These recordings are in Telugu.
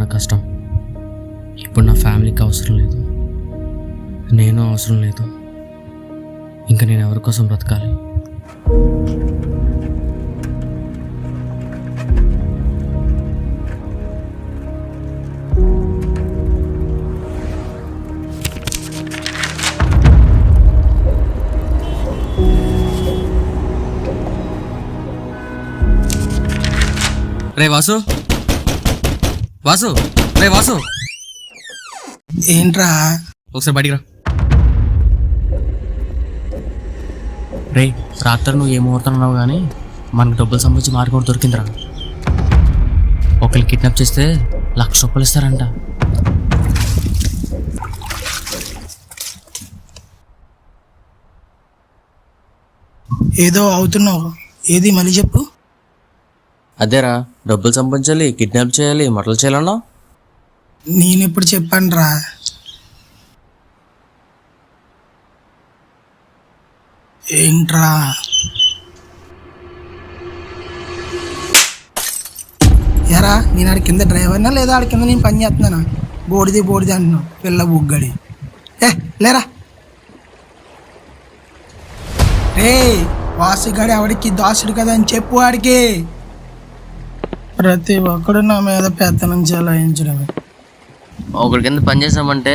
పడ్డ కష్టం ఇప్పుడు నా ఫ్యామిలీకి అవసరం లేదు, నేను అవసరం లేదు. ఇంకా నేను ఎవరి కోసం బ్రతకాలి? రే వాసు, వాసు, రే వాసు, ఏంట్రా? ఒకసారి బయటికి రా. రే రాత్రి నువ్వు ఏ ముహూర్తున్నావు కానీ మనకు డబ్బులు సంబంధించి మార్కెట్ దొరికిందిరా. ఒకరిని కిడ్నాప్ చేస్తే ₹1,00,000 ఇస్తారంట. ఏదో అవుతున్నావు, ఏది మళ్ళీ చెప్పు. అదేరా, డబ్బులు సంపాదించాలి, కిడ్నాప్ చేయాలి, మటలు చేయాలన్నా. నేనెప్పుడు చెప్పానురా? ఏంట్రా? ఎరా నేను ఆడి కింద డ్రైవర్నా లేదా ఆడి కింద నేను పని చేస్తున్నానా? బోడిది అంటున్నావు, పిల్ల బుగ్గడి. లేరా రే, వాసుగాడి ఆవిడికి దాసుడు కదా అని చెప్పు ఆడికి. ప్రతి ఒక్కడు నా మీద పెత్తనం చెలాయించడమే. ఒకరి కింద పని చేసామంటే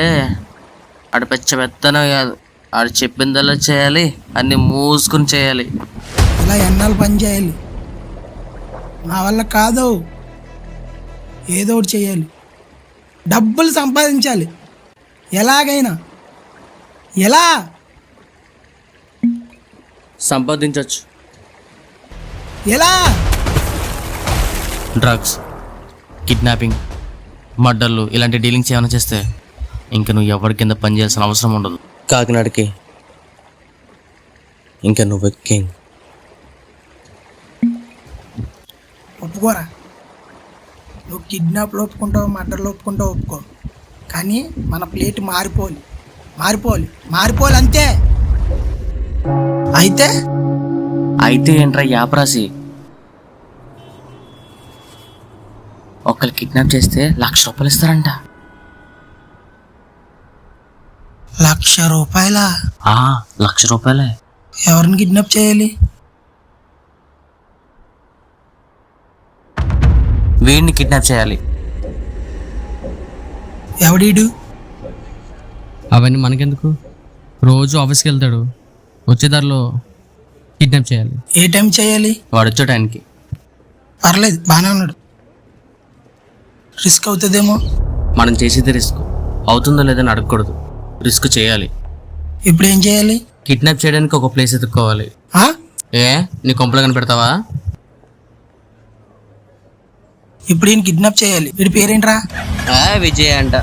ఆడ పెత్తనం కాదు, ఆడు చెప్పిందల్లా చేయాలి, అన్ని మూసుకుని చేయాలి. ఇలా ఎన్నాళ్ళు పని చేయాలి? నా వల్ల కాదు, ఏదో ఒకటి చేయాలి, డబ్బులు సంపాదించాలి ఎలాగైనా. ఎలా సంపాదించవచ్చు? ఎలా? డ్రగ్స్, కిడ్నాపింగ్, మర్డర్లు ఇలాంటి డీలింగ్స్ ఏమైనా చేస్తే ఇంకా నువ్వు ఎవరి కింద పని చేయాల్సిన అవసరం ఉండదు. కాకినాడకి ఇంకా నువ్వు కింగ్. ఒప్పుకోరా, నువ్వు కిడ్నాప్లో ఒప్పుకుంటావు, మర్డర్లో ఒప్పుకుంటావు, ఒప్పుకో. కానీ మన ప్లేట్ మారిపోవాలి అంతే. అయితే ఏంట్రా యాపరాసి? ఒకళ్ళు కిడ్నాప్ చేస్తే ₹1,00,000 ఇస్తారంట. ₹1,00,000? ₹1,00,000. ఎవరిని కిడ్నాప్ చేయాలి? వీడిని కిడ్నాప్ చేయాలి. ఎవడీడు? అవన్నీ మనకెందుకు, రోజు ఆఫీస్కి వెళ్తాడు, వచ్చేదారిలో కిడ్నాప్ చేయాలి. ఏ టైం చేయాలి? వాడు వచ్చే టైంకి. పర్లేదు, బాగానే ఉన్నాడు. రిస్క్ అవుతుందేమో. మనం చేసేది రిస్క్, అవుతుందో లేదని అడగకూడదు, రిస్క్ చేయాలి. ఇప్పుడు ఏం చేయాలి? కిడ్నాప్ చేయడానికి ఒక ప్లేస్ ఎత్తుక్కోవాలి. నీ కొంపలో కనిపెడతావా? ఇప్పుడు ఈయన కిడ్నాప్ చేయాలి. వీడి పేరేంట్రా? విజయ్ అంట.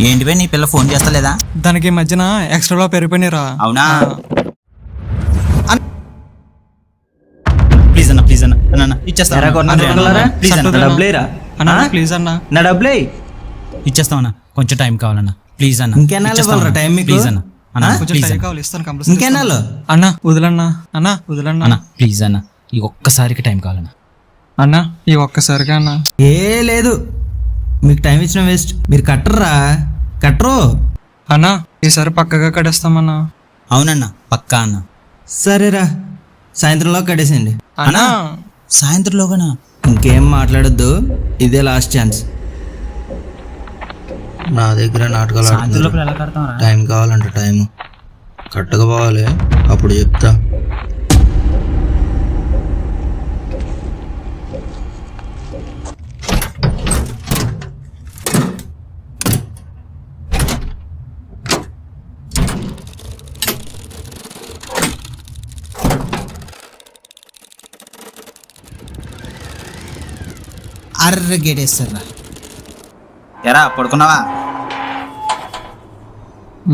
ఏంటివే నీ పిల్ల ఫోన్ చేస్తలేదా? దానికి మధ్యన ఎక్స్ట్రాలో పెరిగిపోయినరా. అవునా? ప్లీజ్ అన్న ఇచ్చేస్తాం అన్న, కొంచెం టైం కావాలన్నా ప్లీజ్ అన్న. ప్లీజ్ అన్న వదలన్నా ప్లీజ్ అన్న, ఈ ఒక్కసారికి టైం కావాలన్నా. అన్న ఈ ఒక్కసారిగా అన్న. ఏ లేదు, మీకు టైం ఇచ్చిన వేస్ట్. మీరు కట్టరు అన్న, ఈసారి పక్కగా కడేస్తామన్నా. అవునన్నా, పక్కా అన్న. సరేరా, సాయంత్రంలో కట్టేసేయండి అన్నా. సాయంత్రంలోగానా? ఇంకేం మాట్లాడొద్దు, ఇదే లాస్ట్ ఛాన్స్. నా దగ్గర నాటకాలు టైం కావాలంట, టైం కట్టకపోవాలి, అప్పుడు చెప్తా. గేటేస్తారా? ఎరా పడుకున్నావా?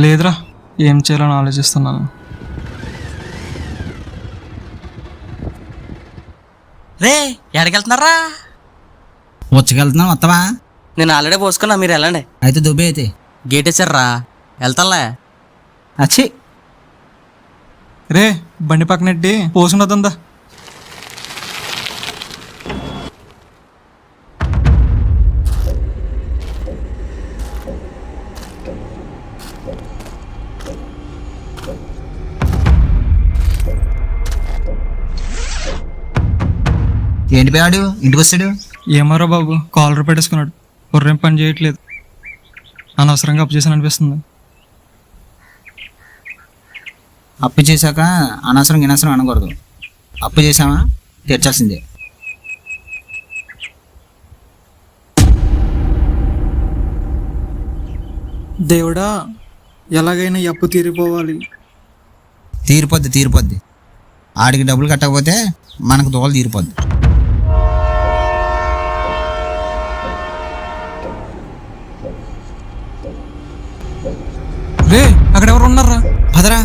లేదురా. ఏం చేయాలని ఆలోచిస్తున్నాను. రే ఎక్కడికెళ్తున్నారా? వచ్చకెళ్తున్నాం వస్తావా? నేను ఆల్రెడీ పోసుకున్నా, మీరు వెళ్ళండి. అయితే దుబ్బే అయితే గేట్ వేసారా, వెళ్తాలే. అచ్చి రే బండి పక్కనెట్టి పోసుకుంటుందా? ఏంటి పోయాడు? ఇంటికి వస్తాడు? ఏమోరా బాబు, కాలర్ పెట్టేసుకున్నాడు. బుర్రేం పని చేయట్లేదు. అనవసరంగా అప్పు చేశాను అనిపిస్తుంది. అప్పు చేశాక అనవసరం గినవసరం అనకూడదు. అప్పు చేసామా తీర్చాల్సిందే. దేవుడా, ఎలాగైనా ఈ అప్పు తీరిపోవాలి. తీరిపోద్ది. ఆడికి డబ్బులు కట్టకపోతే మనకు దోలు తీరిపోద్ది. రే అక్కడ ఎవరు ఉన్నారా? పదరా.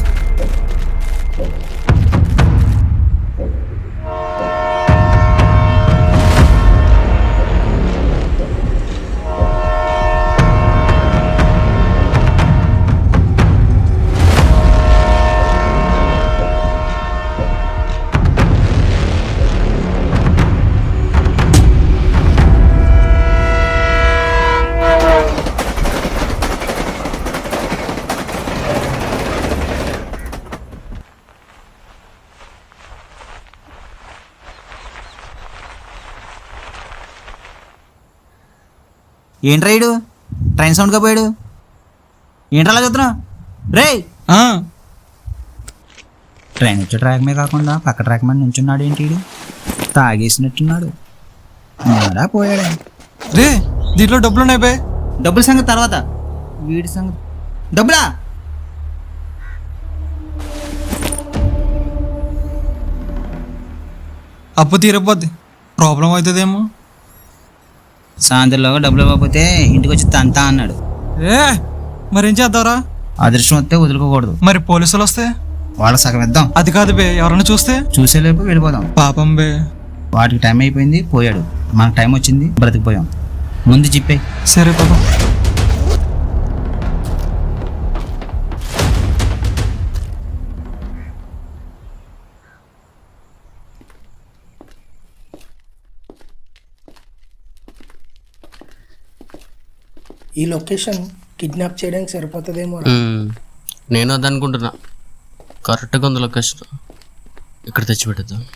ఏంట్రా ఇడు ట్రైన్ సౌండ్గా పోయాడు? ఏంట్రా అలా చూస్తున్నావు? రే ఆ, ట్రైన్ వచ్చే ట్రాక్ మీద కాకుండా పక్క ట్రాక్ మీద నించున్నాడు. ఏంటి వీడు? తాగేసినట్టున్నాడు. ఉన్నాడా పోయాడా? రే దీంట్లో డబ్బులు ఉన్నాయి బే. డబ్బుల సంగతి తర్వాత, వీడి సంగతి. డబ్బులా? అప్పు తీరపోద్ది, ప్రాబ్లం అవుతుందేమో. సాయంత్రంలోగా డబ్బులు ఇవ్వకపోతే ఇంటికి వచ్చి తంతా అన్నాడు. ఏ మరేం చేద్దాంరా? అదృష్టం వస్తే వదులుకోకూడదు. మరి పోలీసులు వస్తే? వాళ్ళ సగం ఇద్దాం. అది కాదు బే, ఎవరైనా చూస్తే? చూసేలేపు వెళ్ళిపోదాం. పాపం బే. వాటికి టైం అయిపోయింది, పోయాడు. మనకు టైం వచ్చింది, బ్రతికిపోయాం. ముందు చెప్పే. సరే పాపం. ఈ లొకేషన్ కిడ్నాప్ చేయడానికి సరిపోతుందేమో. నేను అదనుకుంటున్నా. కరెక్ట్గా ఉంది లొకేషన్. ఇక్కడ తెచ్చిపెట్టేద్దాం.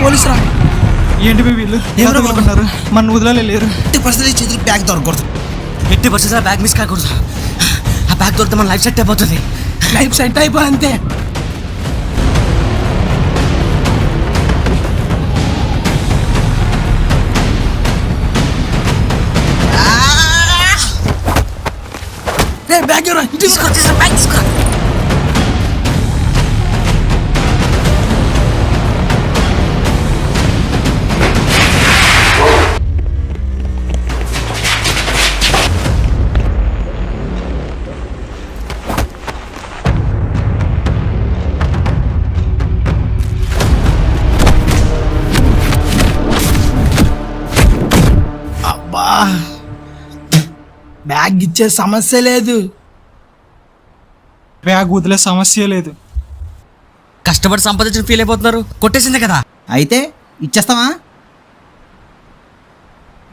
పోలీసురా? ఏంటి బే వీళ్ళు ఎవరున్నారు? మన వదిలే లేరు. చేతులు బ్యాగ్ దొరకకూడదు. ఎట్టి పరిస్థితుల్లో బ్యాగ్ మిస్ కాకూడదు. ఆ బ్యాగ్ దొరికితే మన లైఫ్ సెట్ అయిపోతుంది. లైఫ్ సెట్ అయిపోయి అంతే. బ్యాగ్ తీసుకో. బ్యాగ్ ఇచ్చే సమస్య లేదు. బ్యాగ్ వదిలే సమస్య లేదు. కష్టపడి సంపాదించిన ఫీల్ అయిపోతున్నారు. కొట్టేసింది కదా. అయితే ఇచ్చేస్తావా?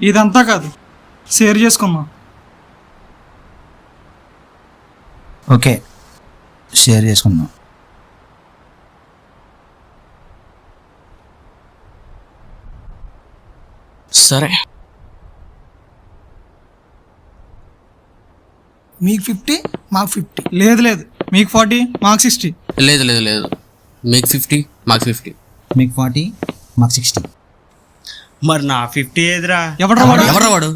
ఇదంతా కాదు, షేర్ చేసుకుందాం. ఓకే, షేర్ చేసుకుందాం. సరే, మీకు 50 మాకు 50. లేదు లేదు, మీకు 40 మాకు 60. లేదు లేదు లేదు, మీకు 50 మాకు 50. మీకు 40 మాకు 60. మరి నా 50 ఏదిరా? ఎవడ్రా వాడు? ఎవడ్రా వాడు?